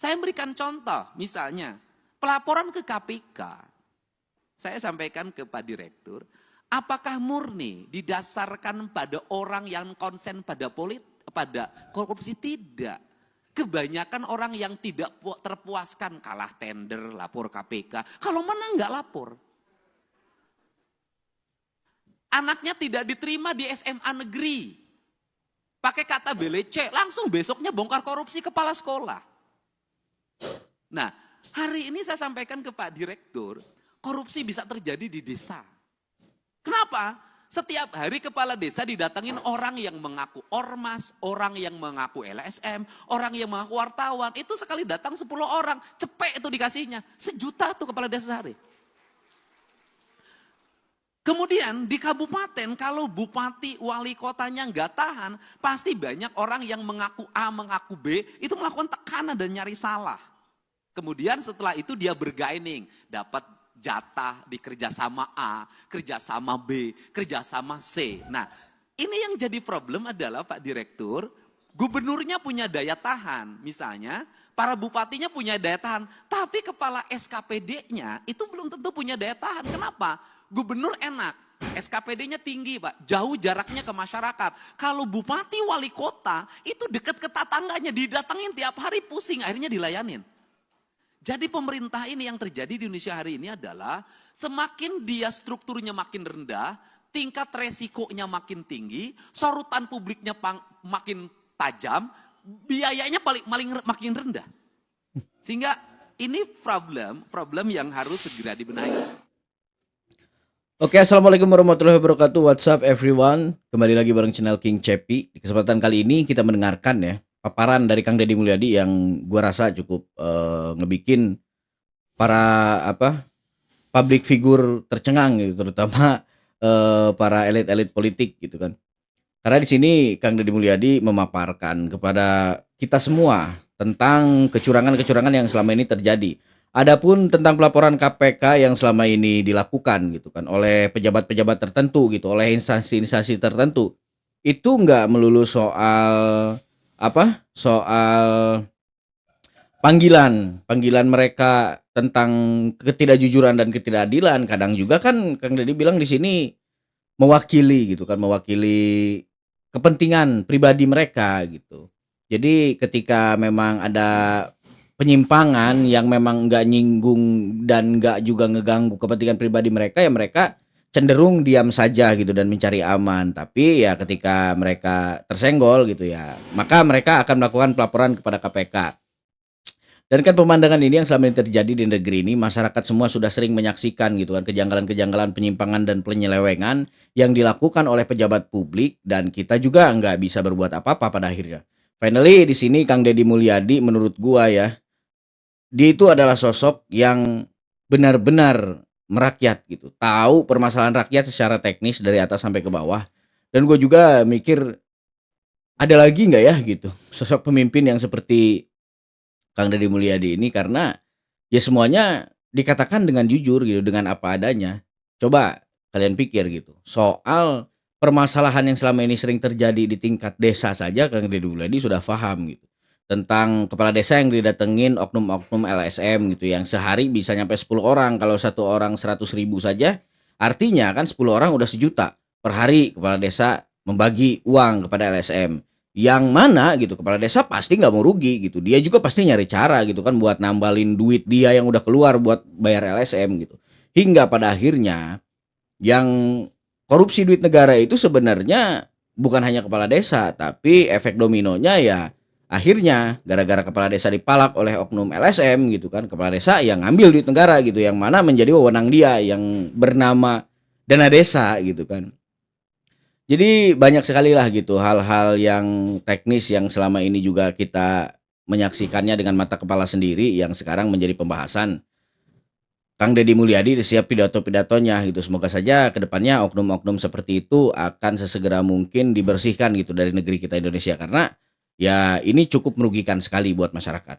Saya berikan contoh, misalnya pelaporan ke KPK. Saya sampaikan ke Pak Direktur, apakah murni didasarkan pada orang yang konsen pada pada korupsi? Tidak. Kebanyakan orang yang tidak terpuaskan, kalah tender, lapor KPK. Kalau menang nggak lapor. Anaknya tidak diterima di SMA negeri. Pakai kata BLC, langsung besoknya bongkar korupsi kepala sekolah. Nah, hari ini saya sampaikan ke Pak Direktur, korupsi bisa terjadi di desa. Kenapa? Setiap hari kepala desa didatengin orang yang mengaku ormas, orang yang mengaku LSM, orang yang mengaku wartawan. Itu sekali datang 10 orang, cepet itu dikasihnya. 1 juta tuh kepala desa sehari. Kemudian di kabupaten kalau bupati, wali kotanya nggak tahan, pasti banyak orang yang mengaku A, mengaku B, itu melakukan tekanan dan nyari salah. Kemudian setelah itu dia bergaining, dapat jatah di kerjasama A, kerjasama B, kerjasama C. Nah, ini yang jadi problem adalah Pak Direktur, gubernurnya punya daya tahan, misalnya para bupatinya punya daya tahan, tapi kepala SKPD-nya itu belum tentu punya daya tahan. Kenapa? Gubernur enak, SKPD-nya tinggi Pak, jauh jaraknya ke masyarakat. Kalau bupati wali kota itu dekat ke tetangganya, didatengin tiap hari pusing, akhirnya dilayanin. Jadi pemerintah ini yang terjadi di Indonesia hari ini adalah semakin dia strukturnya makin rendah, tingkat resikonya makin tinggi, sorotan publiknya makin tajam, biayanya makin rendah. Sehingga ini problem yang harus segera dibenahi. Oke, assalamualaikum warahmatullahi wabarakatuh. What's up everyone? Kembali lagi bareng channel King Cepi. Di kesempatan kali ini kita mendengarkan ya paparan dari Kang Deddy Mulyadi yang gua rasa cukup ngebikin para public figure tercengang gitu, terutama para elit-elit politik gitu kan. Karena di sini Kang Deddy Mulyadi memaparkan kepada kita semua tentang kecurangan-kecurangan yang selama ini terjadi. Adapun tentang pelaporan KPK yang selama ini dilakukan gitu kan oleh pejabat-pejabat tertentu gitu, oleh instansi-instansi tertentu, itu nggak melulu soal soal panggilan mereka tentang ketidakjujuran dan ketidakadilan. Kadang juga kan Kang Deddy bilang di sini mewakili gitu kan, mewakili kepentingan pribadi mereka gitu. Jadi ketika memang ada penyimpangan yang memang nggak nyinggung dan nggak juga ngeganggu kepentingan pribadi mereka, ya mereka cenderung diam saja gitu dan mencari aman. Tapi ya ketika mereka tersenggol gitu ya, maka mereka akan melakukan pelaporan kepada KPK. Dan kan pemandangan ini yang selama ini terjadi di negeri ini, masyarakat semua sudah sering menyaksikan gitu kan kejanggalan-kejanggalan, penyimpangan dan penyelewengan yang dilakukan oleh pejabat publik, dan kita juga nggak bisa berbuat apa-apa pada akhirnya. Finally di sini Kang Deddy Mulyadi menurut gua ya, dia itu adalah sosok yang benar-benar merakyat gitu, tahu permasalahan rakyat secara teknis dari atas sampai ke bawah. Dan gue juga mikir, ada lagi nggak ya gitu sosok pemimpin yang seperti Kang Deddy Mulyadi ini, karena ya semuanya dikatakan dengan jujur gitu, dengan apa adanya. Coba kalian pikir gitu, soal permasalahan yang selama ini sering terjadi di tingkat desa saja Kang Deddy Mulyadi sudah paham gitu. Tentang kepala desa yang didatengin oknum-oknum LSM gitu, yang sehari bisa nyampe 10 orang, kalau satu orang 100.000 saja, artinya kan 10 orang udah 1 juta per hari kepala desa membagi uang kepada LSM. Yang mana gitu kepala desa pasti nggak mau rugi gitu, dia juga pasti nyari cara gitu kan buat nambalin duit dia yang udah keluar buat bayar LSM gitu. Hingga pada akhirnya yang korupsi duit negara itu sebenarnya bukan hanya kepala desa, tapi efek dominonya ya akhirnya gara-gara kepala desa dipalak oleh oknum LSM gitu kan, kepala desa yang ngambil duit negara gitu, yang mana menjadi wewenang dia yang bernama dana desa gitu kan. Jadi banyak sekali lah gitu hal-hal yang teknis yang selama ini juga kita menyaksikannya dengan mata kepala sendiri, yang sekarang menjadi pembahasan Kang Deddy Mulyadi di setiap pidato-pidatonya gitu. Semoga saja kedepannya oknum-oknum seperti itu akan sesegera mungkin dibersihkan gitu dari negeri kita Indonesia, karena ya ini cukup merugikan sekali buat masyarakat.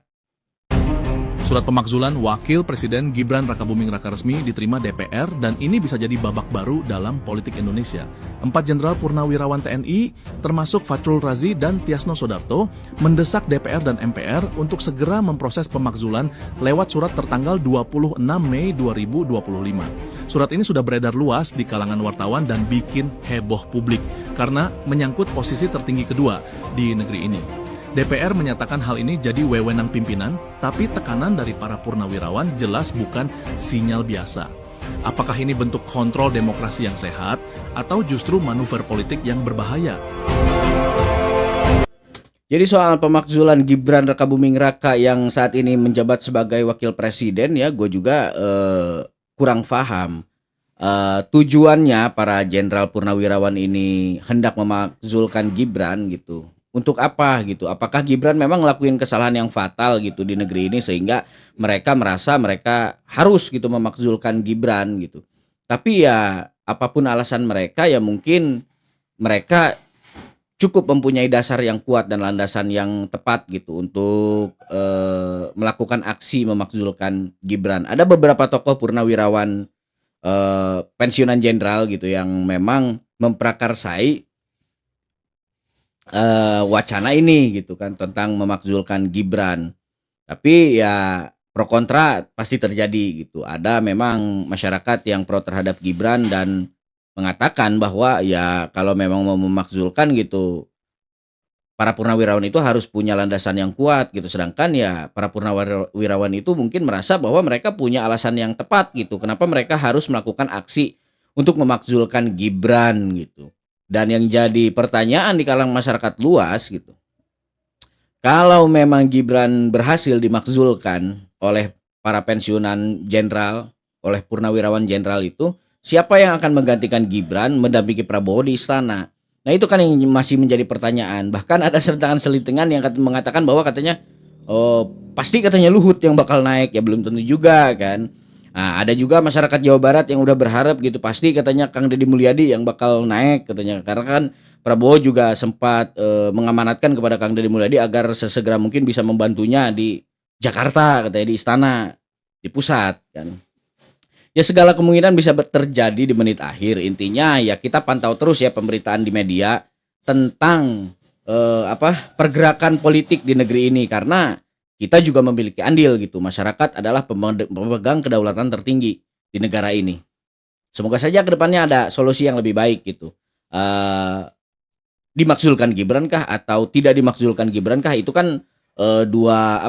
Surat pemakzulan Wakil Presiden Gibran Rakabuming Raka resmi diterima DPR dan ini bisa jadi babak baru dalam politik Indonesia. 4 Jenderal Purnawirawan TNI, termasuk Fahrul Razi dan Tiasno Soedarto, mendesak DPR dan MPR untuk segera memproses pemakzulan lewat surat tertanggal 26 Mei 2025. Surat ini sudah beredar luas di kalangan wartawan dan bikin heboh publik karena menyangkut posisi tertinggi kedua di negeri ini. DPR menyatakan hal ini jadi wewenang pimpinan, tapi tekanan dari para purnawirawan jelas bukan sinyal biasa. Apakah ini bentuk kontrol demokrasi yang sehat, atau justru manuver politik yang berbahaya? Jadi soal pemakzulan Gibran Rakabuming Raka yang saat ini menjabat sebagai wakil presiden ya, gue juga kurang paham tujuannya para jenderal purnawirawan ini hendak memakzulkan Gibran gitu. Untuk apa gitu? Apakah Gibran memang ngelakuin kesalahan yang fatal gitu di negeri ini sehingga mereka merasa mereka harus gitu memakzulkan Gibran gitu. Tapi ya apapun alasan mereka ya mungkin mereka cukup mempunyai dasar yang kuat dan landasan yang tepat gitu untuk melakukan aksi memakzulkan Gibran. Ada beberapa tokoh purnawirawan pensiunan jenderal gitu yang memang memprakarsai wacana ini gitu kan tentang memakzulkan Gibran. Tapi ya pro kontra pasti terjadi gitu. Ada memang masyarakat yang pro terhadap Gibran dan mengatakan bahwa ya kalau memang mau memakzulkan gitu para purnawirawan itu harus punya landasan yang kuat gitu. Sedangkan ya para purnawirawan itu mungkin merasa bahwa mereka punya alasan yang tepat gitu. Kenapa mereka harus melakukan aksi untuk memakzulkan Gibran gitu. Dan yang jadi pertanyaan di kalangan masyarakat luas gitu. Kalau memang Gibran berhasil dimakzulkan oleh para pensiunan jenderal, oleh purnawirawan jenderal itu, siapa yang akan menggantikan Gibran mendampingi Prabowo di istana? Nah itu kan yang masih menjadi pertanyaan. Bahkan ada sertaan selintingan yang mengatakan bahwa katanya pasti katanya Luhut yang bakal naik, ya belum tentu juga kan. Nah, ada juga masyarakat Jawa Barat yang udah berharap gitu pasti katanya Kang Deddy Mulyadi yang bakal naik katanya karena kan Prabowo juga sempat mengamanatkan kepada Kang Deddy Mulyadi agar sesegera mungkin bisa membantunya di Jakarta katanya di istana di pusat kan. Ya segala kemungkinan bisa terjadi di menit akhir. Intinya ya kita pantau terus ya pemberitaan di media tentang pergerakan politik di negeri ini karena kita juga memiliki andil gitu. Masyarakat adalah pemegang kedaulatan tertinggi di negara ini. Semoga saja ke depannya ada solusi yang lebih baik gitu. Dimakzulkan Gibran kah atau tidak dimakzulkan Gibran kah itu kan dua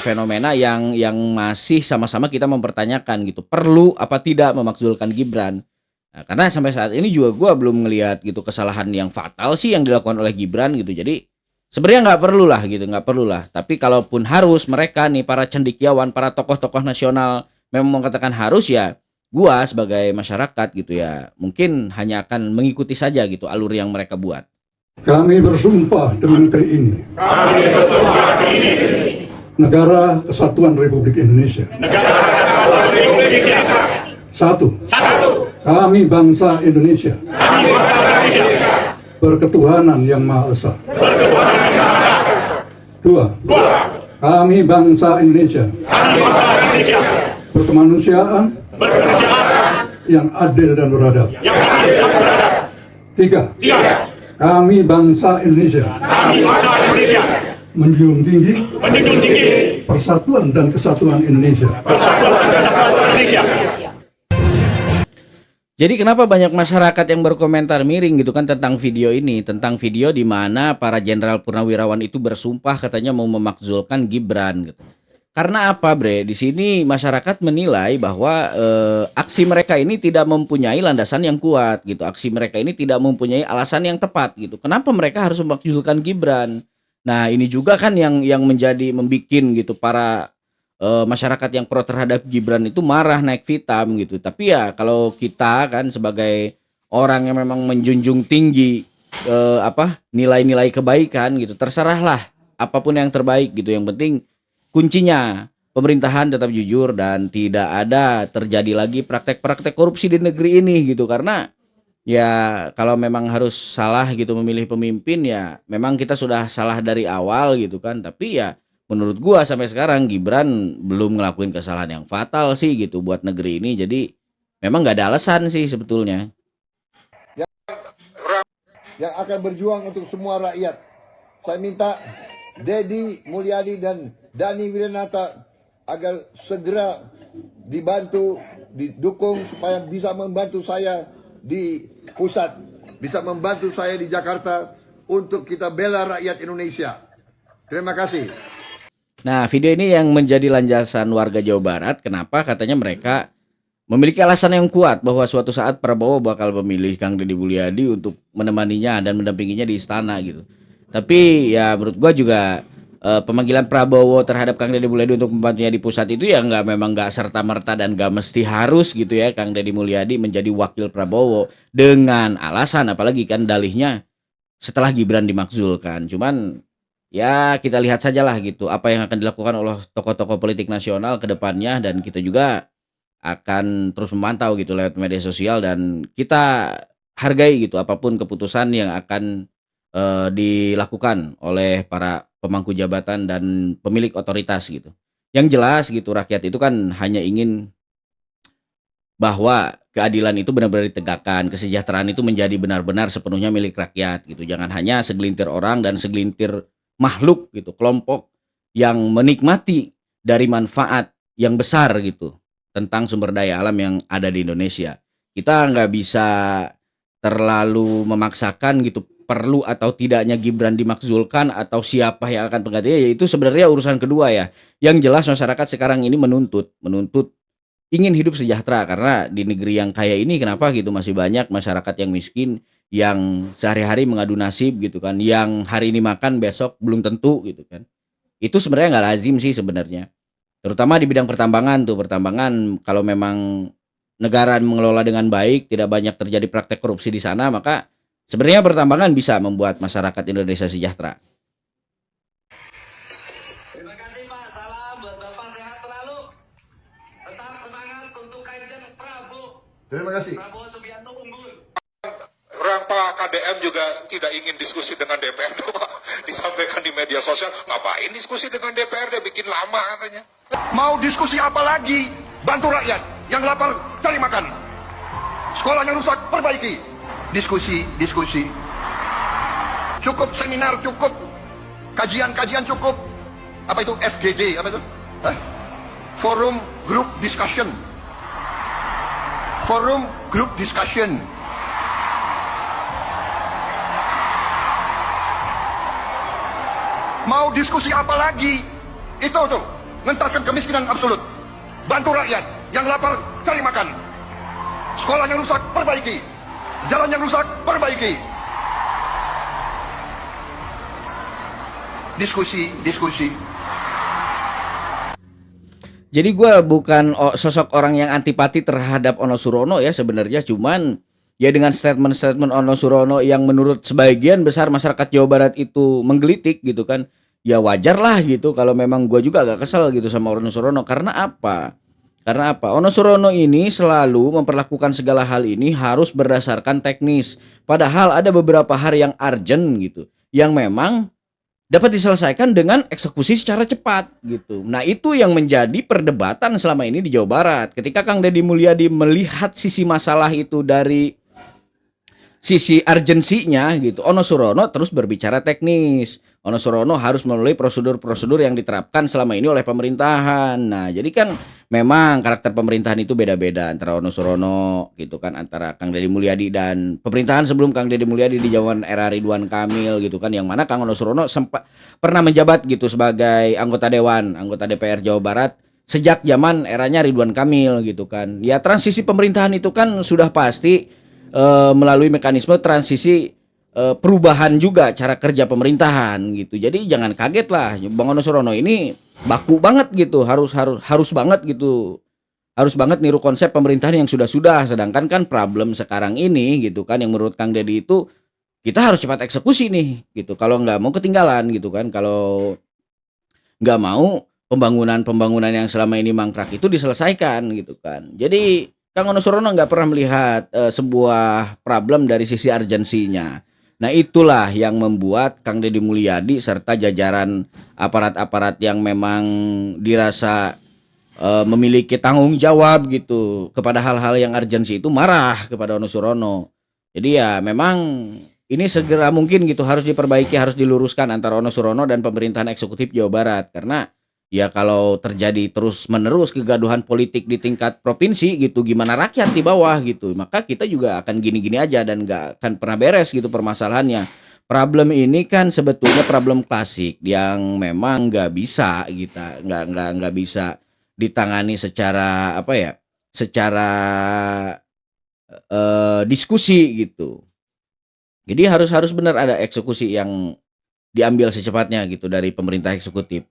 fenomena yang masih sama-sama kita mempertanyakan gitu. Perlu apa tidak memakzulkan Gibran? Nah, karena sampai saat ini juga gue belum ngelihat gitu kesalahan yang fatal sih yang dilakukan oleh Gibran gitu. Jadi sebenarnya nggak perlu lah. Tapi kalaupun harus mereka nih para cendekiawan, para tokoh-tokoh nasional memang mengatakan harus ya, gua sebagai masyarakat gitu ya, mungkin hanya akan mengikuti saja gitu alur yang mereka buat. Kami bersumpah demi negeri ini. Negara Kesatuan Republik Indonesia. Satu. Kami bangsa Indonesia. Berketuhanan yang Maha Esa. Dua. Kami bangsa Indonesia. Berkemanusiaan. Yang adil dan beradab. Tiga. Kami bangsa Indonesia. Menjunjung tinggi. Persatuan dan Kesatuan Indonesia. Jadi kenapa banyak masyarakat yang berkomentar miring gitu kan tentang video ini, tentang video di mana para jenderal purnawirawan itu bersumpah katanya mau memakzulkan Gibran gitu. Karena apa, Bre? Di sini masyarakat menilai bahwa aksi mereka ini tidak mempunyai landasan yang kuat gitu. Aksi mereka ini tidak mempunyai alasan yang tepat gitu. Kenapa mereka harus memakzulkan Gibran? Nah, ini juga kan yang menjadi membikin gitu para masyarakat yang pro terhadap Gibran itu marah naik pitam gitu. Tapi ya kalau kita kan sebagai orang yang memang menjunjung tinggi nilai-nilai kebaikan gitu, terserahlah apapun yang terbaik gitu. Yang penting kuncinya pemerintahan tetap jujur dan tidak ada terjadi lagi praktek-praktek korupsi di negeri ini gitu. Karena ya kalau memang harus salah gitu memilih pemimpin ya memang kita sudah salah dari awal gitu kan. Tapi ya menurut gua sampai sekarang Gibran belum ngelakuin kesalahan yang fatal sih gitu buat negeri ini. Jadi memang nggak ada alasan sih sebetulnya. Yang akan berjuang untuk semua rakyat. Saya minta Dedi Mulyadi dan Dani Wiranata agar segera dibantu, didukung supaya bisa membantu saya di pusat, bisa membantu saya di Jakarta untuk kita bela rakyat Indonesia. Terima kasih. Nah, video ini yang menjadi landasan warga Jawa Barat, kenapa katanya mereka memiliki alasan yang kuat bahwa suatu saat Prabowo bakal memilih Kang Deddy Mulyadi untuk menemaninya dan mendampinginya di istana gitu. Tapi ya menurut gua juga pemanggilan Prabowo terhadap Kang Deddy Mulyadi untuk membantunya di pusat itu ya memang nggak serta merta dan nggak mesti harus gitu ya Kang Deddy Mulyadi menjadi wakil Prabowo dengan alasan, apalagi kan dalihnya setelah Gibran dimakzulkan. Cuman ya kita lihat sajalah gitu apa yang akan dilakukan oleh tokoh-tokoh politik nasional ke depannya, dan kita juga akan terus memantau gitu lewat media sosial, dan kita hargai gitu apapun keputusan yang akan dilakukan oleh para pemangku jabatan dan pemilik otoritas gitu. Yang jelas gitu rakyat itu kan hanya ingin bahwa keadilan itu benar-benar ditegakkan, kesejahteraan itu menjadi benar-benar sepenuhnya milik rakyat gitu. Jangan hanya segelintir orang dan segelintir makhluk gitu, kelompok yang menikmati dari manfaat yang besar gitu tentang sumber daya alam yang ada di Indonesia. Kita nggak bisa terlalu memaksakan gitu perlu atau tidaknya Gibran dimakzulkan atau siapa yang akan penggantinya, yaitu sebenarnya urusan kedua ya. Yang jelas masyarakat sekarang ini menuntut ingin hidup sejahtera, karena di negeri yang kaya ini kenapa gitu masih banyak masyarakat yang miskin yang sehari-hari mengadu nasib gitu kan, yang hari ini makan besok belum tentu gitu kan. Itu sebenarnya nggak lazim sih sebenarnya, terutama di bidang pertambangan tuh. Pertambangan kalau memang negara mengelola dengan baik, tidak banyak terjadi praktek korupsi di sana, maka sebenarnya pertambangan bisa membuat masyarakat Indonesia sejahtera. Terima kasih Pak, salam buat Bapak, sehat selalu. Tetap semangat untuk Kanjeng Prabowo. Terima kasih. Prabowo Subianto unggul. Orang Pak KDM juga tidak ingin diskusi dengan DPRD, Pak. Disampaikan di media sosial, ngapain diskusi dengan DPRD, bikin lama katanya. Mau diskusi apa lagi? Bantu rakyat yang lapar cari makan. Sekolah yang rusak perbaiki. Diskusi. Cukup seminar, cukup kajian cukup. Apa itu FGD? Apa itu? Forum Group Discussion. Forum Group Discussion. Mau diskusi apa lagi? Itu tuh, ngentaskan kemiskinan absolut. Bantu rakyat yang lapar cari makan. Sekolah yang rusak perbaiki. Jalan yang rusak perbaiki. Diskusi. Jadi gue bukan sosok orang yang antipati terhadap Ono Surono ya sebenarnya, cuman ya dengan statement-statement Ono Surono yang menurut sebagian besar masyarakat Jawa Barat itu menggelitik gitu kan, ya wajar lah gitu kalau memang gue juga agak kesel gitu sama Ono Surono. Karena apa? Ono Surono ini selalu memperlakukan segala hal ini harus berdasarkan teknis, padahal ada beberapa hal yang urgent gitu, yang memang dapat diselesaikan dengan eksekusi secara cepat gitu. Nah itu yang menjadi perdebatan selama ini di Jawa Barat. Ketika Kang Deddy Mulyadi melihat sisi masalah itu dari sisi urgensinya gitu, Ono Surono terus berbicara teknis. Ono Surono harus melalui prosedur-prosedur yang diterapkan selama ini oleh pemerintahan. Nah jadi kan memang karakter pemerintahan itu beda-beda antara Ono Surono gitu kan, antara Kang Deddy Mulyadi dan pemerintahan sebelum Kang Deddy Mulyadi di zaman era Ridwan Kamil gitu kan, yang mana Kang Ono Surono sempat pernah menjabat gitu sebagai anggota DPR Jawa Barat sejak zaman eranya Ridwan Kamil gitu kan. Ya transisi pemerintahan itu kan sudah pasti melalui mekanisme transisi perubahan juga cara kerja pemerintahan gitu. Jadi jangan kaget lah, Bang Ono Surono ini baku banget gitu, harus banget gitu. Harus banget niru konsep pemerintahan yang sudah-sudah. Sedangkan kan problem sekarang ini gitu kan, yang menurut Kang Deddy itu kita harus cepat eksekusi nih gitu. Kalau nggak mau ketinggalan gitu kan, kalau nggak mau pembangunan yang selama ini mangkrak itu diselesaikan gitu kan. Jadi Kang Ono Surono nggak pernah melihat sebuah problem dari sisi urgensinya. Nah, itulah yang membuat Kang Deddy Mulyadi serta jajaran aparat-aparat yang memang dirasa memiliki tanggung jawab gitu kepada hal-hal yang urgensi itu marah kepada Ono Surono. Jadi ya memang ini segera mungkin gitu harus diperbaiki, harus diluruskan antara Ono Surono dan pemerintahan eksekutif Jawa Barat, karena ya kalau terjadi terus-menerus kegaduhan politik di tingkat provinsi gitu, gimana rakyat di bawah gitu. Maka kita juga akan gini-gini aja dan nggak akan pernah beres gitu permasalahannya. Problem ini kan sebetulnya problem klasik yang memang nggak bisa kita nggak bisa ditangani secara apa ya? Secara diskusi gitu. Jadi harus benar ada eksekusi yang diambil secepatnya gitu dari pemerintah eksekutif.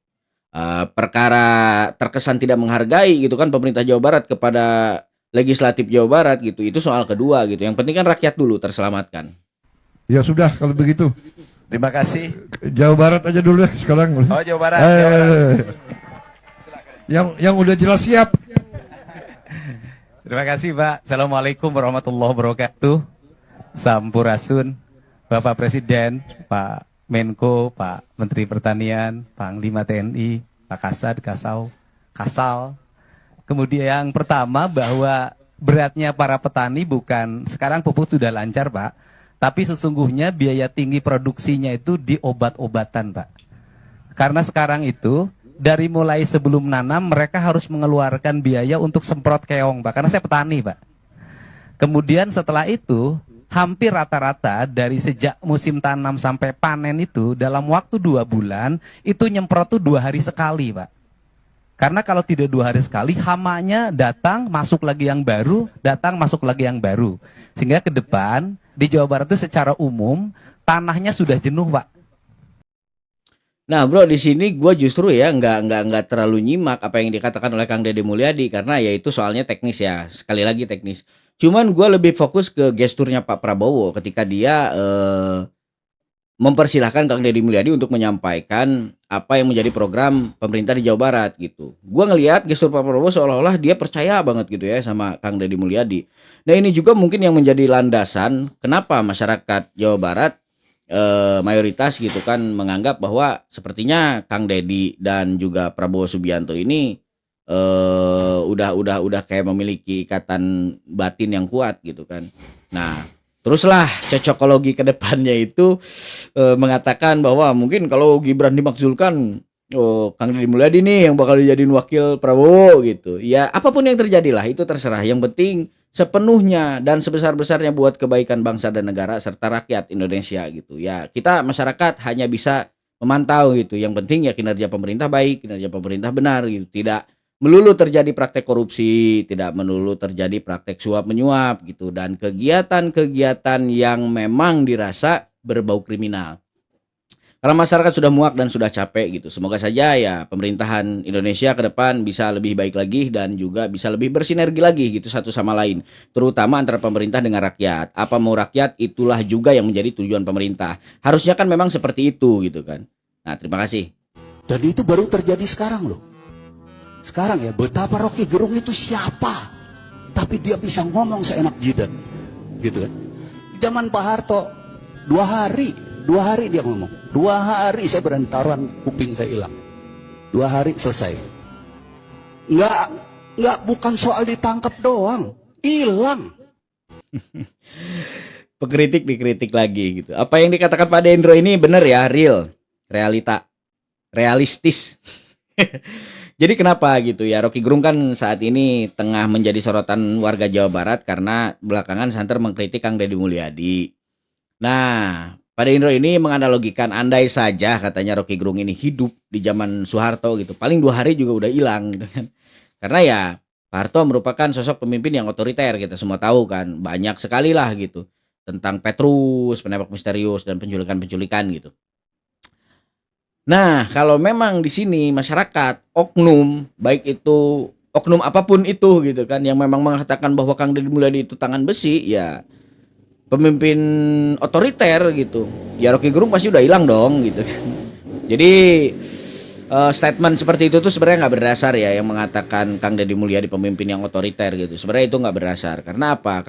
Perkara terkesan tidak menghargai gitu kan pemerintah Jawa Barat kepada legislatif Jawa Barat gitu, itu soal kedua gitu. Yang penting kan rakyat dulu terselamatkan. Ya sudah kalau begitu. Terima kasih. Jawa Barat aja dulu ya sekarang. Oh, Jawa Barat. Jawa Barat. Yang udah jelas siap. Terima kasih, Pak. Assalamualaikum warahmatullahi wabarakatuh. Sampurasun, Bapak Presiden, Pak Menko, Pak Menteri Pertanian, Panglima TNI, Pak Kasad, Kasal. Kemudian yang pertama bahwa beratnya para petani bukan sekarang pupuk sudah lancar, Pak, tapi sesungguhnya biaya tinggi produksinya itu di obat-obatan, Pak. Karena sekarang itu dari mulai sebelum nanam mereka harus mengeluarkan biaya untuk semprot keong, Pak. Karena saya petani, Pak. Kemudian setelah itu hampir rata-rata dari sejak musim tanam sampai panen itu dalam waktu 2 bulan itu nyemprot tuh 2 hari sekali, Pak. Karena kalau tidak 2 hari sekali hamanya datang masuk lagi yang baru, datang masuk lagi yang baru. Sehingga ke depan di Jawa Barat itu secara umum tanahnya sudah jenuh, Pak. Nah, bro, di sini gue justru ya nggak terlalu nyimak apa yang dikatakan oleh Kang Deddy Mulyadi karena ya itu soalnya teknis ya, sekali lagi teknis. Cuman gue lebih fokus ke gesturnya Pak Prabowo ketika dia mempersilahkan Kang Deddy Mulyadi untuk menyampaikan apa yang menjadi program pemerintah di Jawa Barat gitu. Gue ngelihat gestur Pak Prabowo seolah-olah dia percaya banget gitu ya sama Kang Deddy Mulyadi. Nah, ini juga mungkin yang menjadi landasan kenapa masyarakat Jawa Barat mayoritas gitu kan menganggap bahwa sepertinya Kang Deddy dan juga Prabowo Subianto ini udah kayak memiliki ikatan batin yang kuat gitu kan. Nah, teruslah cocokologi ke depannya itu mengatakan bahwa mungkin kalau Gibran dimakzulkan, Kang Deddy Mulyadi nih yang bakal dijadiin wakil Prabowo gitu. Ya apapun yang terjadi lah itu terserah. Yang penting sepenuhnya dan sebesar-besarnya buat kebaikan bangsa dan negara serta rakyat Indonesia gitu. Ya kita masyarakat hanya bisa memantau gitu. Yang penting ya kinerja pemerintah baik, kinerja pemerintah benar gitu. Tidak melulu terjadi praktek korupsi, tidak melulu terjadi praktek suap menyuap gitu, dan kegiatan-kegiatan yang memang dirasa berbau kriminal. Karena masyarakat sudah muak dan sudah capek gitu. Semoga saja ya pemerintahan Indonesia ke depan bisa lebih baik lagi dan juga bisa lebih bersinergi lagi gitu satu sama lain. Terutama antara pemerintah dengan rakyat. Apa mau rakyat itulah juga yang menjadi tujuan pemerintah. Harusnya kan memang seperti itu gitu kan. Nah, terima kasih. Dan itu baru terjadi sekarang loh. Sekarang ya, betapa Rocky Gerung itu siapa? Tapi dia bisa ngomong seenak jidat. Gitu kan. Zaman Pak Harto 2 hari dia ngomong. 2 hari saya berani taruhan kuping saya hilang. 2 hari selesai. Nggak bukan soal ditangkap doang, hilang. Pengkritik dikritik lagi gitu. Apa yang dikatakan Pak Dendro ini benar ya, realistis. Jadi kenapa gitu ya, Rocky Gerung kan saat ini tengah menjadi sorotan warga Jawa Barat karena belakangan santer mengkritik Kang Deddy Mulyadi. Nah, Pak Dendro ini menganalogikan andai saja katanya Rocky Gerung ini hidup di zaman Soeharto gitu, paling 2 hari juga udah hilang gitu kan. Karena ya Pak Harto merupakan sosok pemimpin yang otoriter, kita semua tahu kan, banyak sekali lah gitu tentang Petrus, penembak misterius dan penculikan-penculikan gitu. Nah, kalau memang di sini masyarakat oknum, baik itu oknum apapun itu gitu kan, yang memang mengatakan bahwa Kang Deddy Mulyadi itu tangan besi, ya pemimpin otoriter gitu, ya Rocky Gerung pasti udah hilang dong gitu. Jadi statement seperti itu tuh sebenarnya nggak berdasar ya, yang mengatakan Kang Deddy Mulyadi pemimpin yang otoriter gitu. Sebenarnya itu nggak berdasar. Karena apa?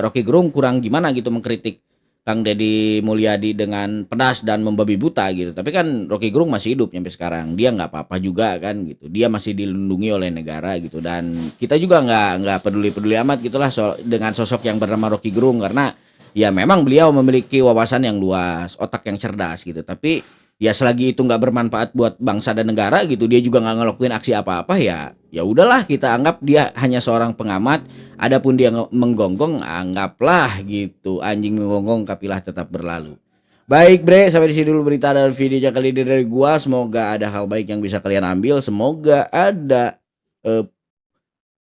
Rocky Gerung kurang gimana gitu mengkritik Kang Deddy Mulyadi dengan pedas dan membabi buta gitu. Tapi kan Rocky Gerung masih hidup sampai sekarang. Dia nggak apa-apa juga kan gitu. Dia masih dilindungi oleh negara gitu. Dan kita juga nggak peduli-peduli amat gitulah dengan sosok yang bernama Rocky Gerung, karena ya memang beliau memiliki wawasan yang luas, otak yang cerdas gitu. Tapi ya selagi itu nggak bermanfaat buat bangsa dan negara gitu, dia juga nggak ngelakuin aksi apa-apa, ya udahlah, kita anggap dia hanya seorang pengamat. Adapun dia menggonggong, anggaplah gitu, anjing menggonggong kapilah tetap berlalu. Baik bre, sampai di sini dulu berita dan videonya kali ini dari gua. Semoga ada hal baik yang bisa kalian ambil, semoga ada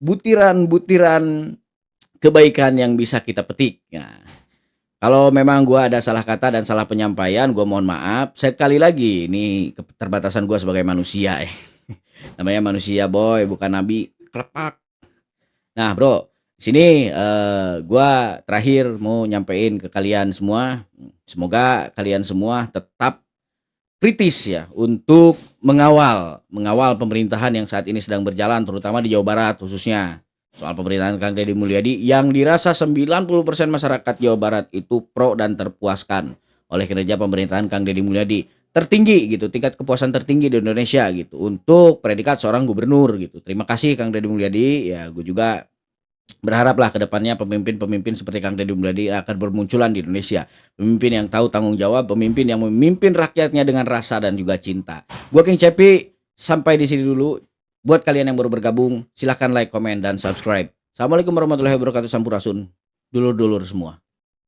butiran-butiran kebaikan yang bisa kita petik. Nah, kalau memang gua ada salah kata dan salah penyampaian, gua mohon maaf. Sekali lagi, ini keterbatasan gua sebagai manusia ya. Namanya manusia boy, bukan nabi. Klepak. Nah bro, sini gua terakhir mau nyampein ke kalian semua. Semoga kalian semua tetap kritis ya untuk mengawal pemerintahan yang saat ini sedang berjalan, terutama di Jawa Barat khususnya. Soal pemerintahan Kang Deddy Mulyadi yang dirasa 90% masyarakat Jawa Barat itu pro dan terpuaskan oleh kinerja pemerintahan Kang Deddy Mulyadi. Tertinggi gitu, tingkat kepuasan tertinggi di Indonesia gitu untuk predikat seorang gubernur gitu. Terima kasih Kang Deddy Mulyadi. Ya, gue juga berharaplah ke depannya pemimpin-pemimpin seperti Kang Deddy Mulyadi akan bermunculan di Indonesia. Pemimpin yang tahu tanggung jawab, pemimpin yang memimpin rakyatnya dengan rasa dan juga cinta. Gue King Cepi, sampai di sini dulu. Buat kalian yang baru bergabung, silahkan like, komen, dan subscribe. Assalamualaikum warahmatullahi wabarakatuh. Sampurasun, dulur-dulur semua.